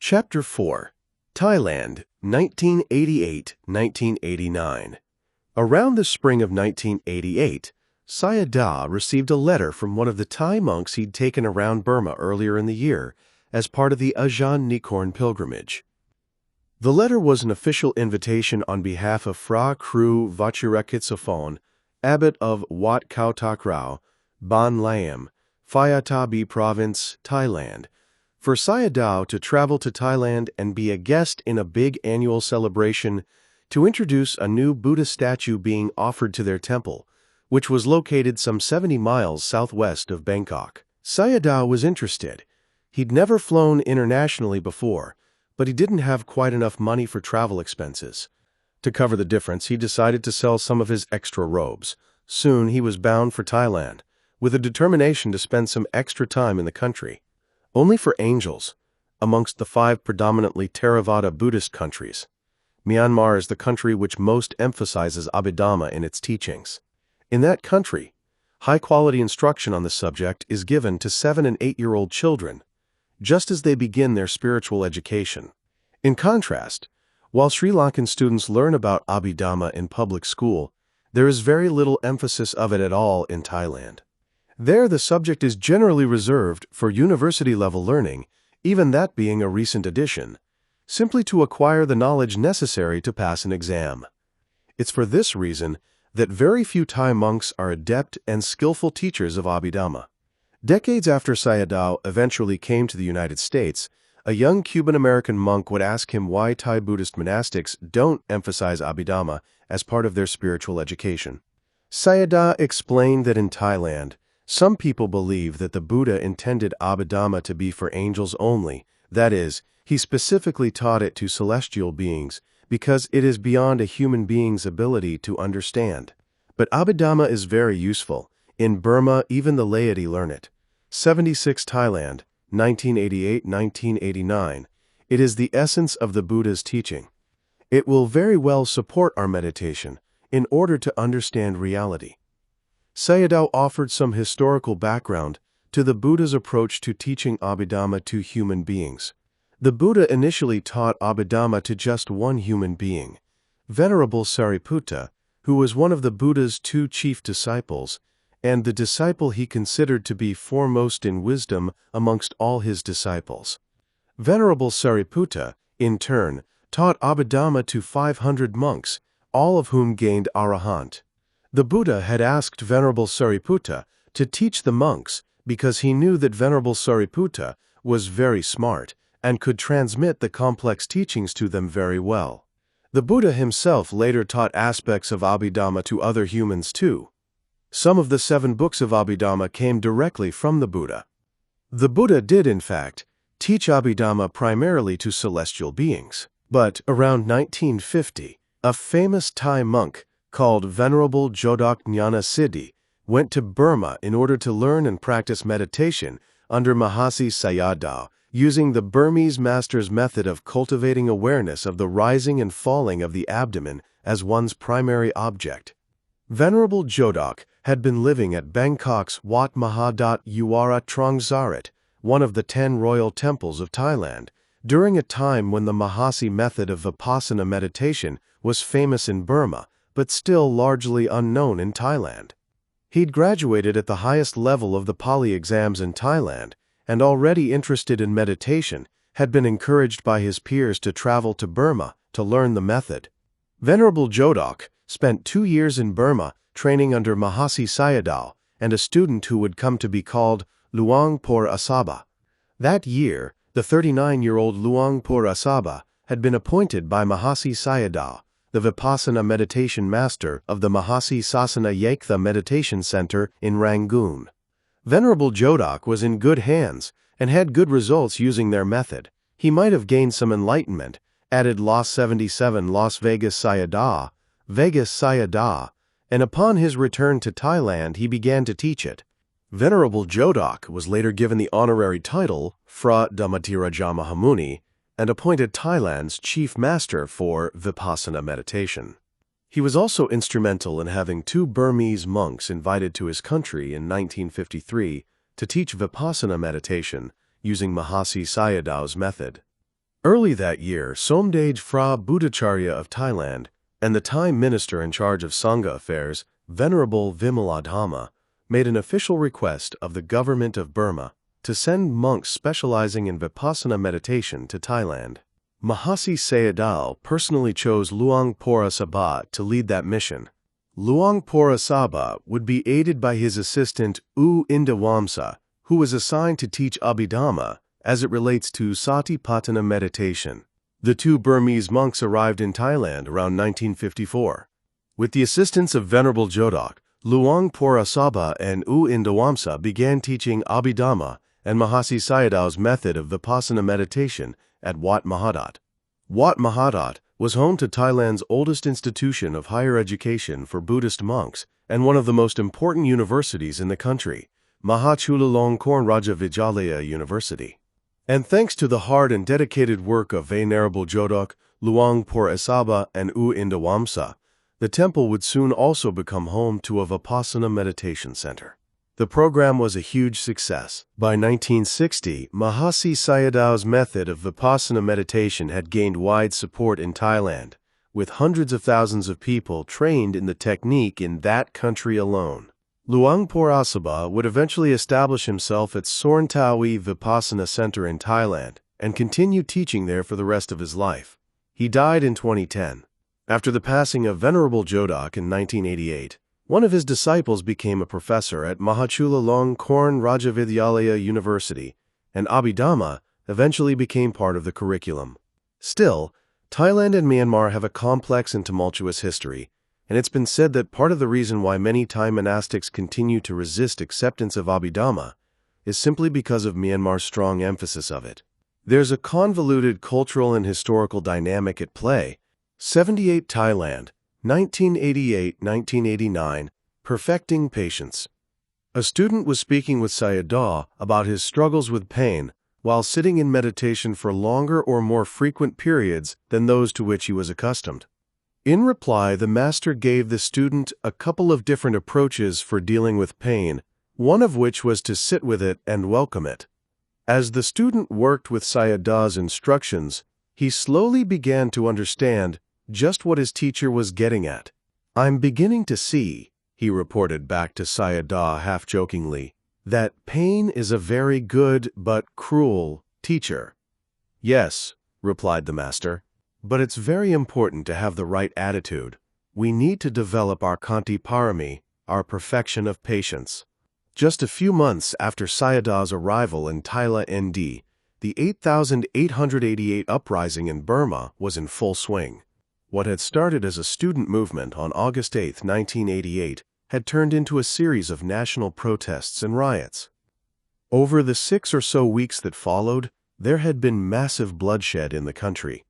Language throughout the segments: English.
Chapter 4. Thailand, 1988-1989. Around the spring of 1988, Sayadaw received a letter from one of the Thai monks he'd taken around Burma earlier in the year as part of the Ajahn Nikorn pilgrimage. The letter was an official invitation on behalf of Phra Kru Vachirakitsafon, abbot of Wat Khao Tak Rao, Ban Lam, Phayatabi Province, Thailand, for Sayadaw to travel to Thailand and be a guest in a big annual celebration to introduce a new Buddha statue being offered to their temple, which was located some 70 miles southwest of Bangkok. Sayadaw was interested. He'd never flown internationally before, but he didn't have quite enough money for travel expenses. To cover the difference, he decided to sell some of his extra robes. Soon he was bound for Thailand, with a determination to spend some extra time in the country. Only for angels, amongst the 5 predominantly Theravada Buddhist countries. Myanmar is the country which most emphasizes Abhidhamma in its teachings. In that country, high-quality instruction on the subject is given to 7- and 8-year-old children, just as they begin their spiritual education. In contrast, while Sri Lankan students learn about Abhidhamma in public school, there is very little emphasis of it at all in Thailand. There, the subject is generally reserved for university-level learning, even that being a recent addition, simply to acquire the knowledge necessary to pass an exam. It's for this reason that very few Thai monks are adept and skillful teachers of Abhidhamma. Decades after Sayadaw eventually came to the United States, a young Cuban-American monk would ask him why Thai Buddhist monastics don't emphasize Abhidhamma as part of their spiritual education. Sayadaw explained that in Thailand, some people believe that the Buddha intended Abhidhamma to be for angels only. That is, he specifically taught it to celestial beings because it is beyond a human being's ability to understand. But Abhidhamma is very useful. In Burma, even the laity learn it. 76 Thailand, 1988-1989. It is the essence of the Buddha's teaching. It will very well support our meditation in order to understand reality. Sayadaw offered some historical background to the Buddha's approach to teaching Abhidhamma to human beings. The Buddha initially taught Abhidhamma to just one human being, Venerable Sariputta, who was one of the Buddha's 2 chief disciples, and the disciple he considered to be foremost in wisdom amongst all his disciples. Venerable Sariputta, in turn, taught Abhidhamma to 500 monks, all of whom gained arahant. The Buddha had asked Venerable Sariputta to teach the monks because he knew that Venerable Sariputta was very smart and could transmit the complex teachings to them very well. The Buddha himself later taught aspects of Abhidhamma to other humans too. Some of the 7 books of Abhidhamma came directly from the Buddha. The Buddha did, in fact, teach Abhidhamma primarily to celestial beings. But around 1950, a famous Thai monk called Venerable Jodok Jnana Siddhi went to Burma in order to learn and practice meditation under Mahasi Sayadaw, using the Burmese master's method of cultivating awareness of the rising and falling of the abdomen as one's primary object. Venerable Jodok had been living at Bangkok's Wat Mahadat Yuara Trongsarit, one of the 10 royal temples of Thailand, during a time when the Mahasi method of Vipassana meditation was famous in Burma, but still largely unknown in Thailand. He'd graduated at the highest level of the Pali exams in Thailand, and already interested in meditation, had been encouraged by his peers to travel to Burma to learn the method. Venerable Jodok spent 2 years in Burma training under Mahasi Sayadaw and a student who would come to be called Luang Por Asaba. That year, the 39-year-old Luang Por Asaba had been appointed by Mahasi Sayadaw, the Vipassana meditation master of the Mahasi Sasana Yaktha Meditation Center in Rangoon. Venerable Jodok was in good hands and had good results using their method. He might have gained some enlightenment, added Los 77 Las Vegas Sayadaw, and upon his return to Thailand he began to teach it. Venerable Jodok was later given the honorary title Phra Dhammatirajja Mahamuni and appointed Thailand's chief master for Vipassana meditation. He was also instrumental in having 2 Burmese monks invited to his country in 1953 to teach Vipassana meditation using Mahasi Sayadaw's method. Early that year, Somdej Phra Bhuttacharya of Thailand and the Thai minister in charge of Sangha affairs, Venerable Vimaladhamma, made an official request of the government of Burma to send monks specializing in Vipassana meditation to Thailand. Mahasi Sayadaw personally chose Luang Pora Sabha to lead that mission. Luang Pora Sabha would be aided by his assistant U Indawamsa, who was assigned to teach Abhidhamma as it relates to Satipatthana meditation. The two Burmese monks arrived in Thailand around 1954. With the assistance of Venerable Jodok, Luang Pora Sabha and U Indawamsa began teaching Abhidhamma and Mahasi Sayadaw's method of Vipassana meditation at Wat Mahadat. Wat Mahadat was home to Thailand's oldest institution of higher education for Buddhist monks and one of the most important universities in the country, Mahachulalongkorn Raja Vidyalaya University. And thanks to the hard and dedicated work of Venerable Jodok, Luang Pora Sabha, and U Indawamsa, the temple would soon also become home to a Vipassana meditation center. The program was a huge success. By 1960, Mahasi Sayadaw's method of Vipassana meditation had gained wide support in Thailand, with hundreds of thousands of people trained in the technique in that country alone. Luang Pora Sabha would eventually establish himself at Sorntawi Vipassana Center in Thailand and continue teaching there for the rest of his life. He died in 2010. After the passing of Venerable Jodok in 1988, one of his disciples became a professor at Mahachulalongkorn Raja Vidyalaya University, and Abhidhamma eventually became part of the curriculum. Still, Thailand and Myanmar have a complex and tumultuous history, and it's been said that part of the reason why many Thai monastics continue to resist acceptance of Abhidhamma is simply because of Myanmar's strong emphasis of it. There's a convoluted cultural and historical dynamic at play. 78 Thailand, 1988-1989, Perfecting Patience. A student was speaking with Sayadaw about his struggles with pain while sitting in meditation for longer or more frequent periods than those to which he was accustomed. In reply, the master gave the student a couple of different approaches for dealing with pain, one of which was to sit with it and welcome it. As the student worked with Sayadaw's instructions, he slowly began to understand just what his teacher was getting at. "I'm beginning to see," he reported back to Sayadaw half-jokingly, "that pain is a very good but cruel teacher." "Yes," replied the master, "but it's very important to have the right attitude. We need to develop our Kanti Parami, our perfection of patience." Just a few months after Sayadaw's arrival in Thailand ND, the 8,888 uprising in Burma was in full swing. What had started as a student movement on August 8, 1988, had turned into a series of national protests and riots. Over the 6 or so weeks that followed, there had been massive bloodshed in the country.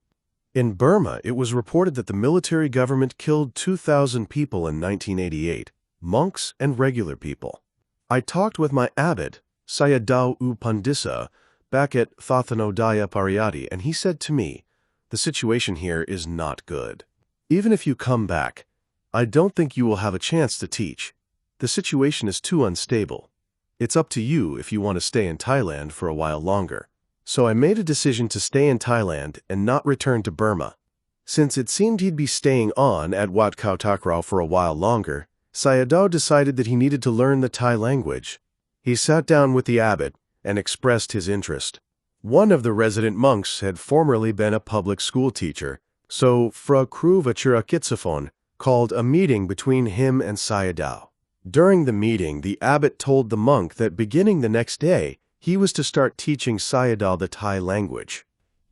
In Burma, it was reported that the military government killed 2,000 people in 1988, monks and regular people. I talked with my abbot, Sayadaw U Pandisa, back at Thathanodaya Pariyati, and he said to me, "The situation here is not good. Even if you come back, I don't think you will have a chance to teach. The situation is too unstable. It's up to you if you want to stay in Thailand for a while longer." So I made a decision to stay in Thailand and not return to Burma. Since it seemed he'd be staying on at Wat Khao Takrao for a while longer, Sayadaw decided that he needed to learn the Thai language. He sat down with the abbot and expressed his interest. One of the resident monks had formerly been a public school teacher, so Fra Kru Vachirakitsafon called a meeting between him and Sayadaw. During the meeting, the abbot told the monk that beginning the next day, he was to start teaching Sayadaw the Thai language.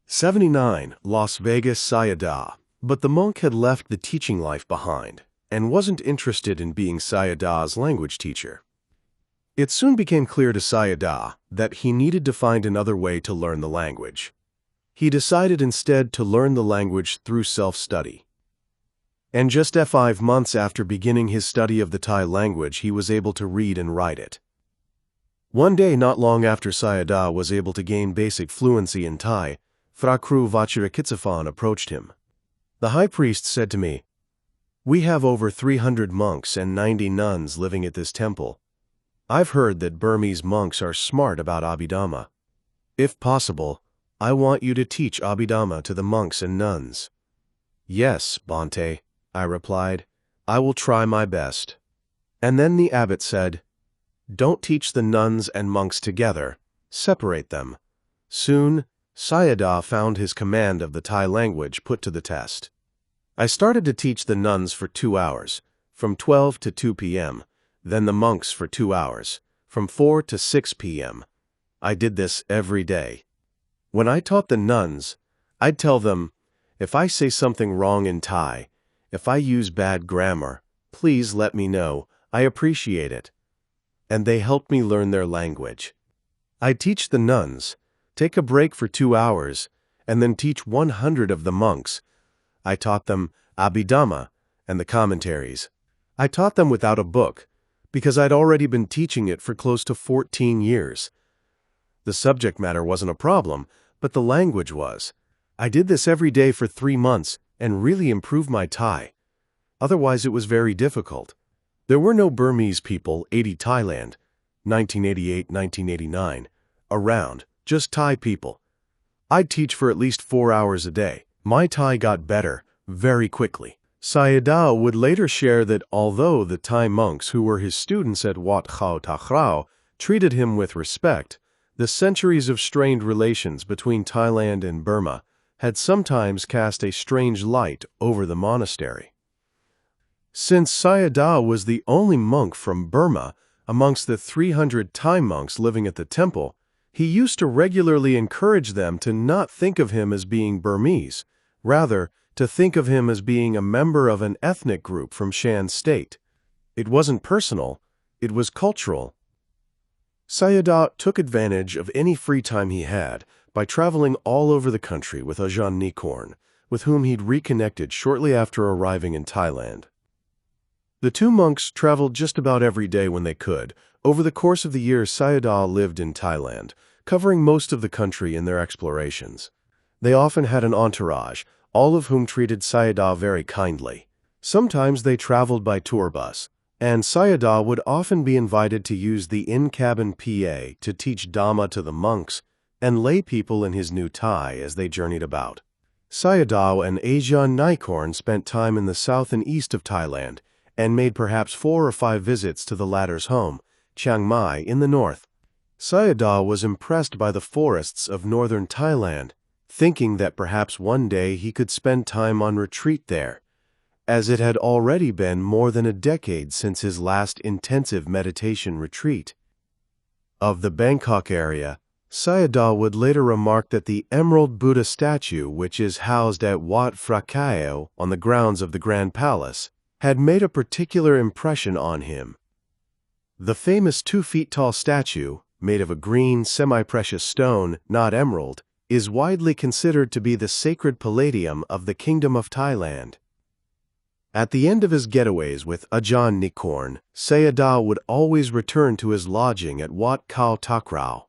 79, Las Vegas, Sayadaw. But the monk had left the teaching life behind and wasn't interested in being Sayadaw's language teacher. It soon became clear to Sayadaw that he needed to find another way to learn the language. He decided instead to learn the language through self-study. And just 5 months after beginning his study of the Thai language, he was able to read and write it. One day, not long after Sayadaw was able to gain basic fluency in Thai, Fra Kru Vachirakitsafon approached him. The high priest said to me, "We have over 300 monks and 90 nuns living at this temple. I've heard that Burmese monks are smart about Abhidhamma. If possible, I want you to teach Abhidhamma to the monks and nuns." "Yes, Bhante," I replied. "I will try my best." And then the abbot said, "Don't teach the nuns and monks together. Separate them." Soon, Sayadaw found his command of the Thai language put to the test. I started to teach the nuns for 2 hours, from 12 to 2 p.m., then the monks for 2 hours, from 4 to 6 p.m. I did this every day. When I taught the nuns, I'd tell them, "If I say something wrong in Thai, if I use bad grammar, please let me know. I appreciate it." And they helped me learn their language. I'd teach the nuns, take a break for 2 hours, and then teach 100 of the monks. I taught them Abhidhamma and the commentaries. I taught them without a book, because I'd already been teaching it for close to 14 years. The subject matter wasn't a problem, but the language was. I did this every day for 3 months and really improved my Thai. Otherwise, it was very difficult. There were no Burmese people, 80 Thailand, 1988-1989, around, just Thai people. I'd teach for at least 4 hours a day. My Thai got better very quickly. Sayadaw would later share that although the Thai monks who were his students at Wat Khao Takhrao treated him with respect, the centuries of strained relations between Thailand and Burma had sometimes cast a strange light over the monastery. Since Sayadaw was the only monk from Burma amongst the 300 Thai monks living at the temple, he used to regularly encourage them to not think of him as being Burmese, rather to think of him as being a member of an ethnic group from Shan State. It wasn't personal, it was cultural. Sayadaw took advantage of any free time he had by traveling all over the country with Ajahn Nikorn, with whom he'd reconnected shortly after arriving in Thailand. The two monks traveled just about every day when they could. Over the course of the year, Sayadaw lived in Thailand, covering most of the country in their explorations. They often had an entourage, all of whom treated Sayadaw very kindly. Sometimes they traveled by tour bus, and Sayadaw would often be invited to use the in-cabin PA to teach Dhamma to the monks and lay people in his new Thai as they journeyed about. Sayadaw and Ajahn Nikorn spent time in the south and east of Thailand and made perhaps 4 or 5 visits to the latter's home, Chiang Mai, in the north. Sayadaw was impressed by the forests of northern Thailand, thinking that perhaps one day he could spend time on retreat there, as it had already been more than a decade since his last intensive meditation retreat. Of the Bangkok area, Sayadaw would later remark that the Emerald Buddha statue, which is housed at Wat Phra Kaeo on the grounds of the Grand Palace, had made a particular impression on him. The famous 2-feet-tall statue, made of a green, semi-precious stone, not emerald, is widely considered to be the sacred palladium of the Kingdom of Thailand. At the end of his getaways with Ajahn Nikorn, Sayadaw would always return to his lodging at Wat Khao Takhrao.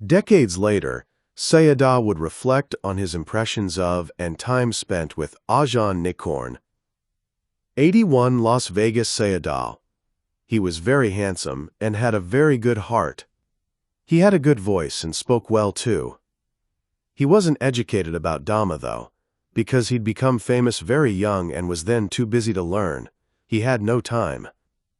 Decades later, Sayadaw would reflect on his impressions of and time spent with Ajahn Nikorn. 81 Las Vegas Sayadaw. He was very handsome and had a very good heart. He had a good voice and spoke well too. He wasn't educated about Dhamma though, because he'd become famous very young and was then too busy to learn. He had no time.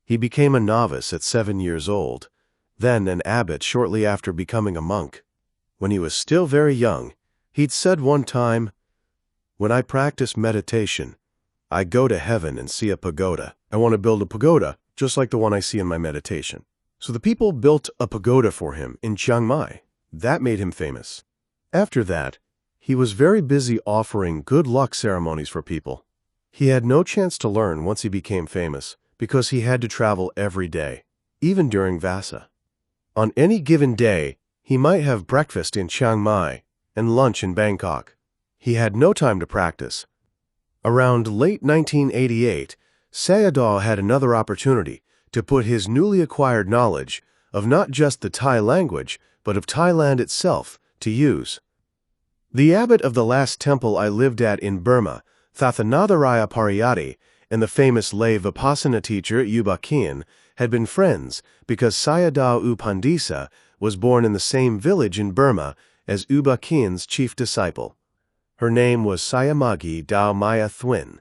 He became a novice at 7 years old, then an abbot shortly after becoming a monk. When he was still very young, he'd said one time, "When I practice meditation, I go to heaven and see a pagoda. I want to build a pagoda just like the one I see in my meditation." So the people built a pagoda for him in Chiang Mai. That made him famous. After that, he was very busy offering good luck ceremonies for people. He had no chance to learn once he became famous because he had to travel every day, even during Vasa. On any given day, he might have breakfast in Chiang Mai and lunch in Bangkok. He had no time to practice. Around late 1988, Sayadaw had another opportunity to put his newly acquired knowledge of not just the Thai language, but of Thailand itself, to use. The abbot of the last temple I lived at in Burma, Thathanatharaya Pariyati, and the famous lay Vipassana teacher Yuba Khin had been friends because Sayadaw U Pandisa was born in the same village in Burma as Uba Khin's chief disciple. Her name was Sayamagi Dao Maya Thwin.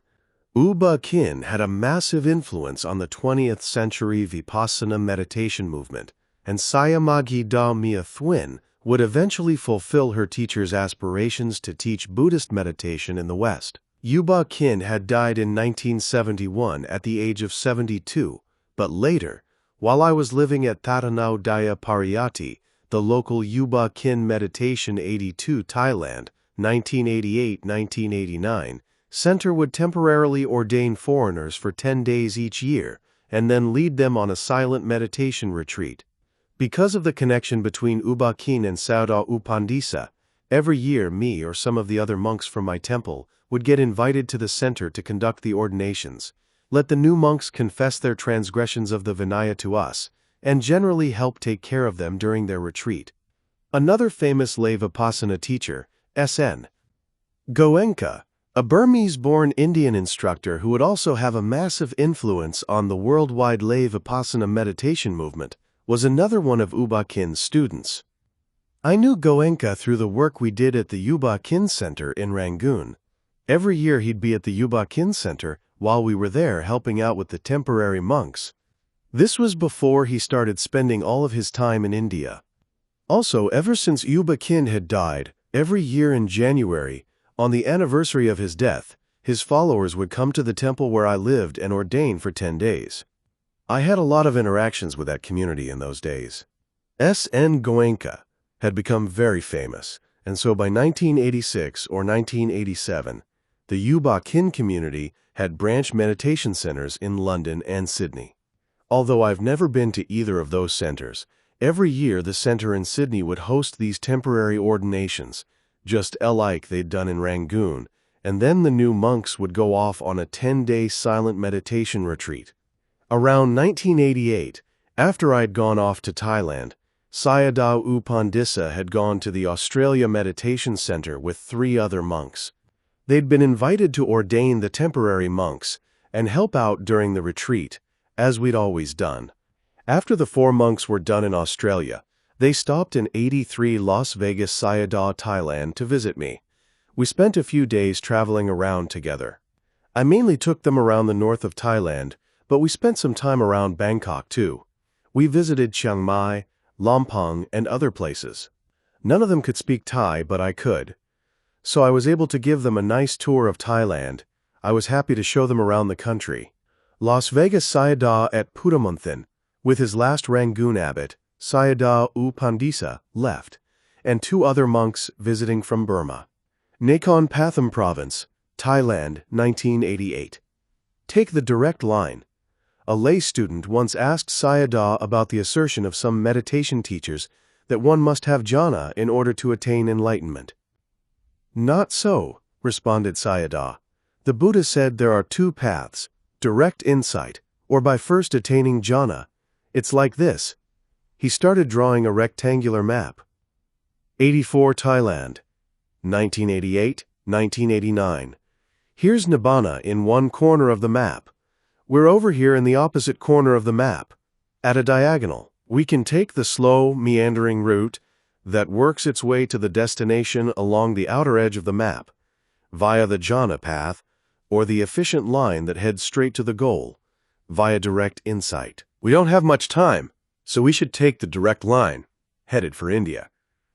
Uba Khin had a massive influence on the 20th century Vipassana meditation movement, and Sayamagi Dao Maya Thwin would eventually fulfill her teacher's aspirations to teach Buddhist meditation in the West. Uba Khin had died in 1971 at the age of 72, but later, while I was living at Thatanau Daya Pariyati, the local Uba Khin Meditation 82 Thailand, 1988-1989, center would temporarily ordain foreigners for 10 days each year and then lead them on a silent meditation retreat. Because of the connection between Uba Khin and Sayadaw U Pandisa, every year me or some of the other monks from my temple would get invited to the center to conduct the ordinations, let the new monks confess their transgressions of the Vinaya to us, and generally help take care of them during their retreat. Another famous lay Vipassana teacher, S.N. Goenka, a Burmese-born Indian instructor who would also have a massive influence on the worldwide lay Vipassana meditation movement, was another one of Uba Khin's students. I knew Goenka through the work we did at the Uba Khin Center in Rangoon. Every year he'd be at the Uba Khin Center while we were there helping out with the temporary monks. This was before he started spending all of his time in India. Also, ever since Uba Khin had died, every year in January, on the anniversary of his death, his followers would come to the temple where I lived and ordain for 10 days. I had a lot of interactions with that community in those days. S.N. Goenka had become very famous, and so by 1986 or 1987, the Uba Khin community had branch meditation centers in London and Sydney. Although I've never been to either of those centers, every year the center in Sydney would host these temporary ordinations, just like they'd done in Rangoon, and then the new monks would go off on a 10-day silent meditation retreat. Around 1988, after I'd gone off to Thailand, Sayadaw U Pandisa had gone to the Australia Meditation Center with 3 other monks. They'd been invited to ordain the temporary monks and help out during the retreat, as we'd always done. After the 4 monks were done in Australia, they stopped in 83 Las Vegas, Sayadaw, Thailand to visit me. We spent a few days traveling around together. I mainly took them around the north of Thailand, but we spent some time around Bangkok too. We visited Chiang Mai, Lampang, and other places. None of them could speak Thai, but I could. So I was able to give them a nice tour of Thailand. I was happy to show them around the country. Las Vegas Sayadaw at Pudamonthan, with his last Rangoon abbot, Sayadaw U Pandisa, left, and 2 other monks visiting from Burma. Nakhon Pathom Province, Thailand, 1988. Take the direct line. A lay student once asked Sayadaw about the assertion of some meditation teachers that one must have jhana in order to attain enlightenment. Not so, responded Sayadaw. The Buddha said there are 2 paths, direct insight, or by first attaining jhana. It's like this. He started drawing a rectangular map. 84 Thailand, 1988, 1989. Here's Nibbana in one corner of the map. We're over here in the opposite corner of the map. At a diagonal, we can take the slow, meandering route that works its way to the destination along the outer edge of the map, via the jhana path, or the efficient line that heads straight to the goal, via direct insight. We don't have much time, so we should take the direct line, headed for India.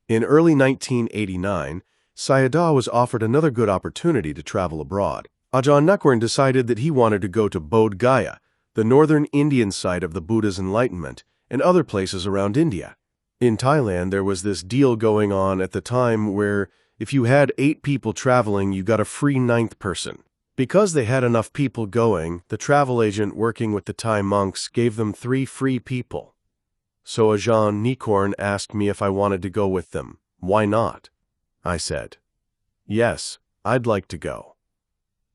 In early 1989, Sayadaw was offered another good opportunity to travel abroad. Ajahn Nakwern decided that he wanted to go to Bodh Gaya, the northern Indian site of the Buddha's enlightenment, and other places around India. In Thailand, there was this deal going on at the time where if you had 8 people traveling, you got a free 9th person. Because they had enough people going, the travel agent working with the Thai monks gave them 3 free people. So Ajahn Nakwern asked me if I wanted to go with them. Why not? I said, yes, I'd like to go.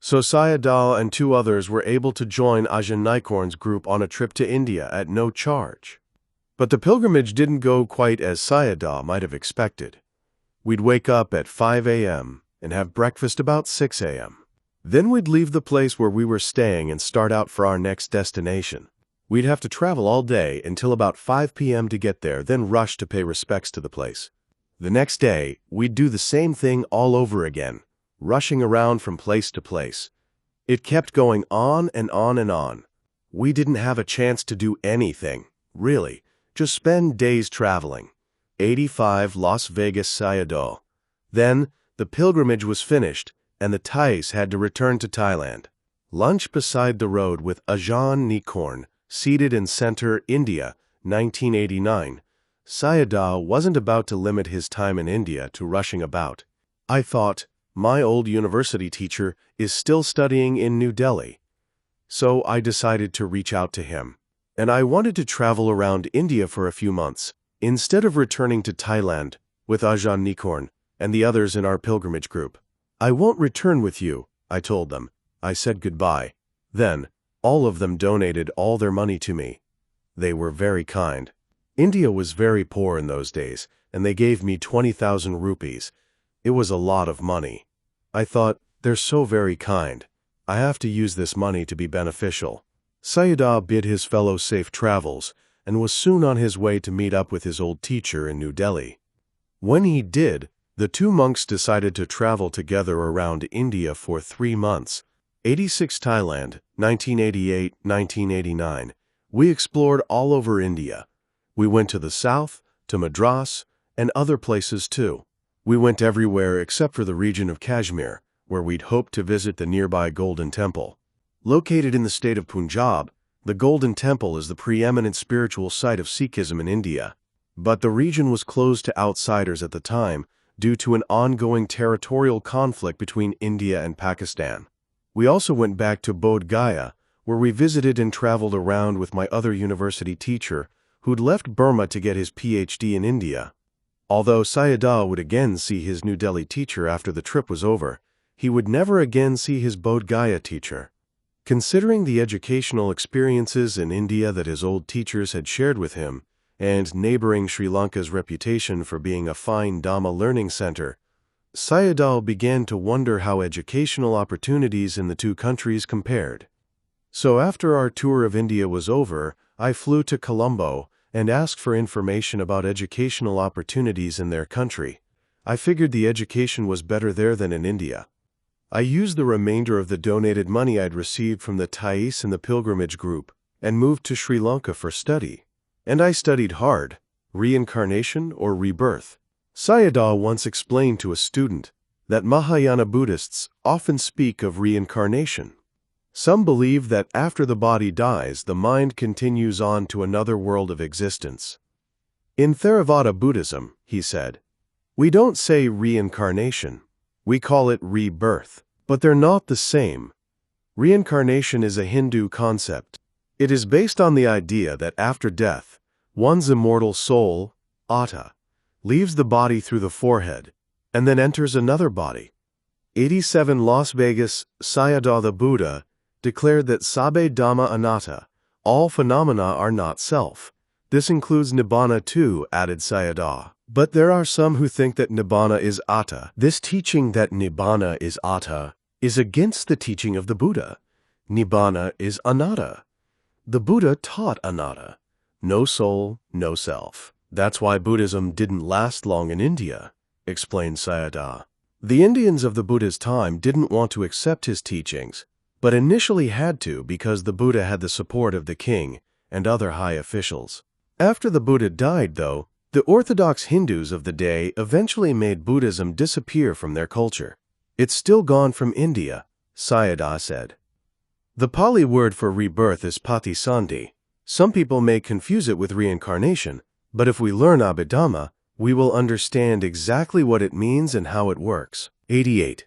So Sayadaw and 2 others were able to join Ajahn Nakwern's group on a trip to India at no charge. But the pilgrimage didn't go quite as Sayadaw might have expected. We'd wake up at 5 a.m. and have breakfast about 6 a.m. Then we'd leave the place where we were staying and start out for our next destination. We'd have to travel all day until about 5 p.m. to get there, then rush to pay respects to the place. The next day, we'd do the same thing all over again, rushing around from place to place. It kept going on and on and on. We didn't have a chance to do anything, really, just spend days traveling. 85 Las Vegas Sayadaw. Then, the pilgrimage was finished, and the Thais had to return to Thailand. Lunch beside the road with Ajahn Nikorn, seated in Center, India, 1989. Sayadaw wasn't about to limit his time in India to rushing about. I thought, my old university teacher is still studying in New Delhi. So I decided to reach out to him. And I wanted to travel around India for a few months, instead of returning to Thailand with Ajahn Nikorn and the others in our pilgrimage group. I won't return with you, I told them. I said goodbye. Then, all of them donated all their money to me. They were very kind. India was very poor in those days, and they gave me 20,000 rupees. It was a lot of money. I thought, they're so very kind. I have to use this money to be beneficial. Sayadaw bid his fellow safe travels and was soon on his way to meet up with his old teacher in New Delhi. When he did, the two monks decided to travel together around India for 3 months. 86 Thailand, 1988-1989. We explored all over India. We went to the south, to Madras, and other places too. We went everywhere except for the region of Kashmir, where we'd hoped to visit the nearby Golden Temple. Located in the state of Punjab, the Golden Temple is the preeminent spiritual site of Sikhism in India. But the region was closed to outsiders at the time due to an ongoing territorial conflict between India and Pakistan. We also went back to Bodh Gaya, where we visited and traveled around with my other university teacher, who'd left Burma to get his PhD in India. Although Sayadaw would again see his New Delhi teacher after the trip was over, he would never again see his Bodh Gaya teacher. Considering the educational experiences in India that his old teachers had shared with him, and neighboring Sri Lanka's reputation for being a fine Dhamma learning center, Sayadaw began to wonder how educational opportunities in the two countries compared. So after our tour of India was over, I flew to Colombo and asked for information about educational opportunities in their country. I figured the education was better there than in India. I used the remainder of the donated money I'd received from the Thais and the pilgrimage group and moved to Sri Lanka for study. And I studied hard, reincarnation or rebirth. Sayadaw once explained to a student that Mahayana Buddhists often speak of reincarnation. Some believe that after the body dies, the mind continues on to another world of existence. In Theravada Buddhism, he said, we don't say reincarnation. We call it rebirth, but they're not the same. Reincarnation is a Hindu concept. It is based on the idea that after death, one's immortal soul, Atta, leaves the body through the forehead and then enters another body. 87 Las Vegas Sayadaw the Buddha declared that Sabbe Dhamma Anatta, all phenomena are not self. This includes Nibbana too, added Sayadaw. But there are some who think that Nibbana is Atta. This teaching that Nibbana is Atta is against the teaching of the Buddha. Nibbana is Anatta. The Buddha taught Anatta. No soul, no self. That's why Buddhism didn't last long in India, explained Sayadaw. The Indians of the Buddha's time didn't want to accept his teachings, but initially had to because the Buddha had the support of the king and other high officials. After the Buddha died, though, the Orthodox Hindus of the day eventually made Buddhism disappear from their culture. It's still gone from India, Sayadaw said. The Pali word for rebirth is patisandhi. Some people may confuse it with reincarnation, but if we learn Abhidhamma, we will understand exactly what it means and how it works. 88.